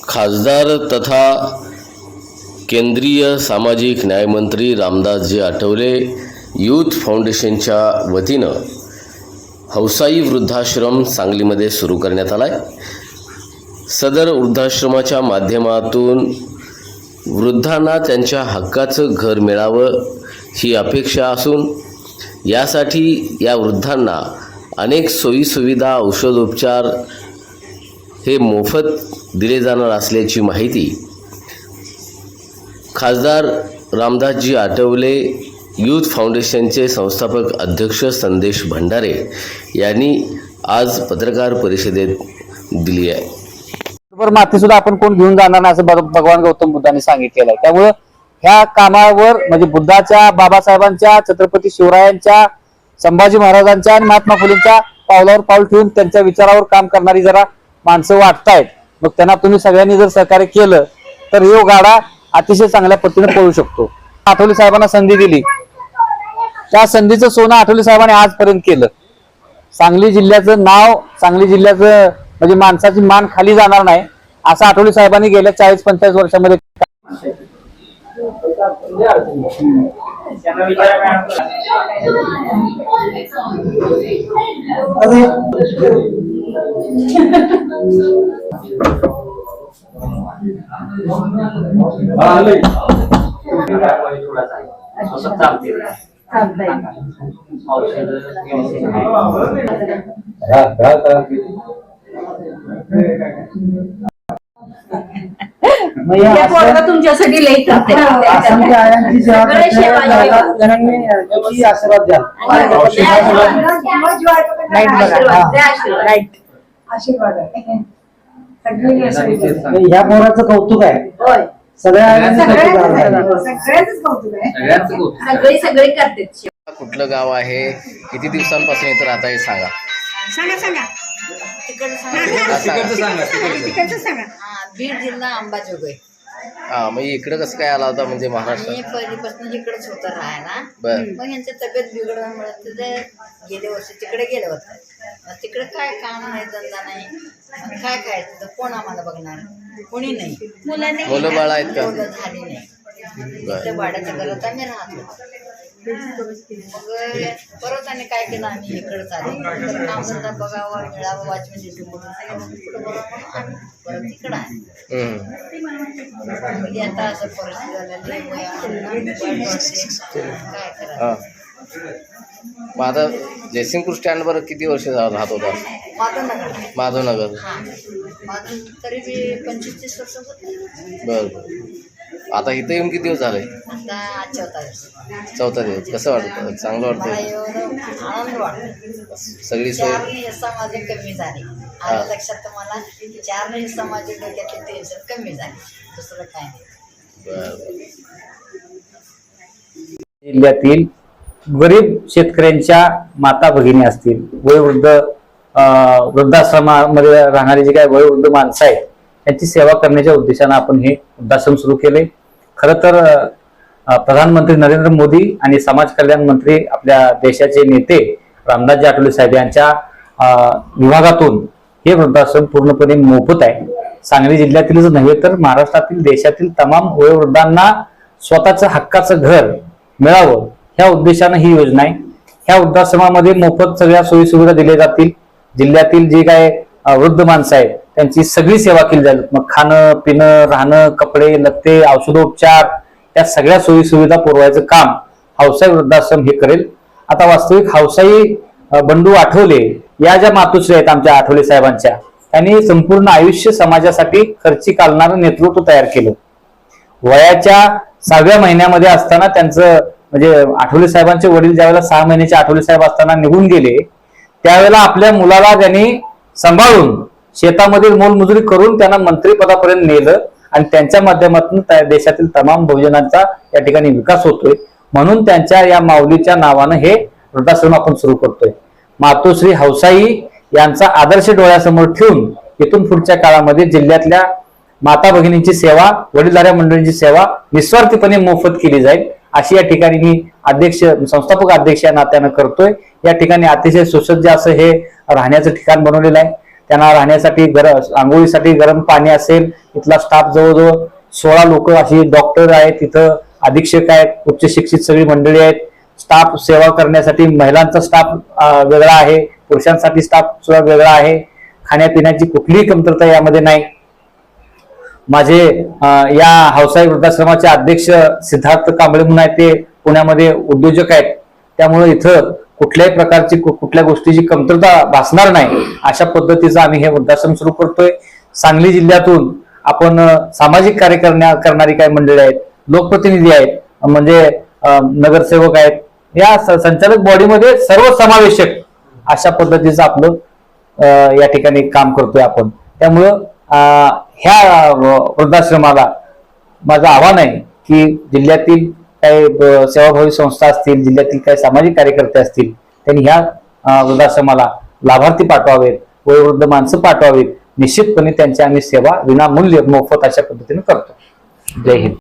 खासदार तथा केंद्रीय सामाजिक न्यायमंत्री रामदासजी आठवले यूथ फाउंडेशनच्या वतीनं हौसाई वृद्धाश्रम सांगलीमध्ये सुरू करण्यात आला आहे। सदर वृद्धाश्रमाच्या माध्यमातून वृद्धांना त्यांच्या हक्काचं घर मिळावं ही अपेक्षा असून यासाठी या वृद्धांना अनेक सोयीसुविधा औषधोपचार हे मोफत दिले जाणार असल्याची माहिती खासदार रामदासजी आठवले यूथ फाउंडेशनचे संस्थापक अध्यक्ष संदेश भंडारे यांनी आज पत्रकार परिषदेत दिली आहे। बरोबर माती सुद्धा आपण कोण घेऊन जाणार नाही असं भगवान गौतम बुद्धांनी सांगितलेलं आहे। त्यामुळे ह्या कामावर म्हणजे बुद्धाच्या, बाबासाहेबांच्या, छत्रपती शिवरायांच्या, संभाजी महाराजांच्या आणि महात्मा फुलेंच्या पावलावर पाऊल ठेवून त्यांच्या विचारावर काम करणारी जरा माणसं वाटतायत। मग त्यांना तुम्ही सगळ्यांनी जर सहकार्य केलं तर यो गाडा अतिशय चांगल्या पद्धतीने पळू शकतो। आठवले साहेबांना संधी दिली, त्या संधीचं सोनं आठवले साहेबांनी आजपर्यंत केलं। सांगली जिल्ह्याचं नाव, सांगली जिल्ह्याचं म्हणजे माणसाची मान खाली जाणार नाही असं आठवले साहेबांनी गेल्या 40-45 वर्षामध्ये तुमच्यासाठी लेट ह्या पोराचं कौतुक आहे। सगळे करते। कुठलं गाव आहे, किती दिवसांपासून इथं राहता हे सांगा। बीड जिल्हा अंबाजोगाई। मग इकडं कसं काय आला होता म्हणजे महाराष्ट्र? मी पहिलीपासून इकडेच होतं राहायला। मग यांची तब्येत बिघडल्यामुळे तिथे गेले वर्षी तिकडे गेले होते। तिकडे काय काम नाही, धंदा नाही, मग काय खायचं, कोण आम्हाला बघणार, कोणी नाही, मुलं बाळ आहेत का? मुलं झाली नाही। त्या भाड्याच्या घरात आम्ही राहत होतो। मग परत आणि काय केलं, आम्ही इकडंच आले, काम धंदा बघावं, मिळावं, वाचून आम्ही परत इकडं आहे। आता असं परिस्थिती काय करायचं। मग आता जयसिंगपूर स्टँडवर किती वर्ष राहत होता? माधवनगर। तरी बी 25-30 वर्ष होते। बरं, आता इथं येऊन किती दिवस झाले? आता 4था दिवस। कसं वाटतं? चांगलं वाटतं? आनंद वाटतो। सगळी सोय? 4 हिस्सा माझे कमी झाले। आणि लक्षात तुम्हाला 4 हिस्सा माझे डोक्यातले टेन्शन कमी झाले, दुसरं काय नाही। जिल्ह्यातील गरीब शेतकऱ्यांच्या माता भगिनी असतील, वयोवृद्ध वृद्धाश्रमामध्ये राहणारी जी काय वयोवृद्ध माणसं आहेत त्यांची सेवा करण्याच्या उद्देशाने आपण हे वृद्धाश्रम सुरू केले। खरं तर प्रधानमंत्री नरेंद्र मोदी आणि समाज कल्याण मंत्री आपल्या देशाचे नेते रामदासजी आठवले साहेब यांच्या विभागातून हे वृद्धाश्रम पूर्णपणे मोफत आहे। सांगली जिल्ह्यातीलच नव्हे तर महाराष्ट्रातील, देशातील तमाम वयोवृद्धांना स्वतःचं हक्काचं घर मिळावं ह्या उद्देशानं ही योजना आहे। ह्या वृद्धाश्रमामध्ये मोफत सगळ्या सोयी सुविधा दिल्या जातील। जिल्ह्यातील जे काय वृद्ध माणसं आहेत त्यांची सगळी सेवा केली जाईल। मग खाणं पिणं, राहणं, कपडे लत्ते, औषधोपचार या सगळ्या सोयी सुविधा पुरवायचं काम हौसाई वृद्धाश्रम हे करेल। आता वास्तविक हौसाई बंडू आठवले या ज्या मातोश्री आहेत आमच्या आठवले साहेबांच्या, त्यांनी संपूर्ण आयुष्य समाजासाठी खर्ची घालणारं नेतृत्व तयार केलं। वयाच्या 6व्या महिन्यामध्ये असताना त्यांचं म्हणजे आठवले साहेबांचे वडील ज्यावेळेला 6 महिन्याचे आठवले साहेब असताना निघून गेले त्यावेळेला आपल्या मुलाला त्यांनी सांभाळून शेतामधील मोलमजुरी करून त्यांना मंत्रिपदापर्यंत नेलं आणि त्यांच्या माध्यमातून देशातील तमाम बहुजनांचा या ठिकाणी विकास होतोय। म्हणून त्यांच्या या माऊलीच्या नावानं हे वृद्धाश्रम आपण सुरू करतोय। मातोश्री हौसाई यांचा आदर्श डोळ्यासमोर ठेवून इथून पुढच्या काळामध्ये जिल्ह्यातल्या माता भगिनींची सेवा, वडीलधाऱ्या मंडळींची सेवा निस्वार्थीपणे मोफत केली जाईल अशी या ठिकाणी मी अध्यक्ष, संस्थापक अध्यक्ष या नात्यानं करतोय। या ठिकाणी अतिशय सुसज्ज असं हे राहण्याचं ठिकाण बनवलेलं आहे। त्यांना राहण्यासाठी आंघोळीसाठी गरम पाणी असेल. इथला स्टाफ जवळजवळ 16 लोक अशी डॉक्टर आहेत, तिथं अधीक्षक आहेत, उच्च शिक्षित सगळी मंडळी आहेत. स्टाफ सेवा करण्यासाठी महिलांचा स्टाफ वेगळा आहे, पुरुषांसाठी स्टाफ सुद्धा वेगळा आहे. खाण्यापिण्याची कुठलीही कमतरता यामध्ये नाही. माझे या हौसाई वृद्धाश्रमाचे अध्यक्ष सिद्धार्थ कांबळे म्हणून आहेत, ते पुण्यामध्ये उद्योजक आहेत. त्यामुळे इथं कुठल्याही प्रकारची कुठल्या गोष्टीची कमतरता भासणार नाही अशा पद्धतीचं आम्ही हे वृद्धाश्रम सुरू करतोय. सांगली जिल्ह्यातून आपण सामाजिक कार्य करणारी काही मंडळी आहेत, लोकप्रतिनिधी आहेत, म्हणजे नगरसेवक आहेत, या संचालक बॉडीमध्ये सर्व समावेशक अशा पद्धतीचं आपलं या ठिकाणी काम करतोय आपण. त्यामुळं ह्या वृद्धाश्रमाला माझं आव्हान आहे की जिल्ह्यातील काही सेवाभावी संस्था असतील, जिल्ह्यातील काही सामाजिक कार्यकर्ते असतील, त्यांनी ह्या वृद्धाश्रमाला लाभार्थी पाठवावेत, वयोवृद्ध माणसं पाठवावीत. निश्चितपणे त्यांची आम्ही सेवा विनामूल्य मोफत अशा पद्धतीने करतो. जय हिंद.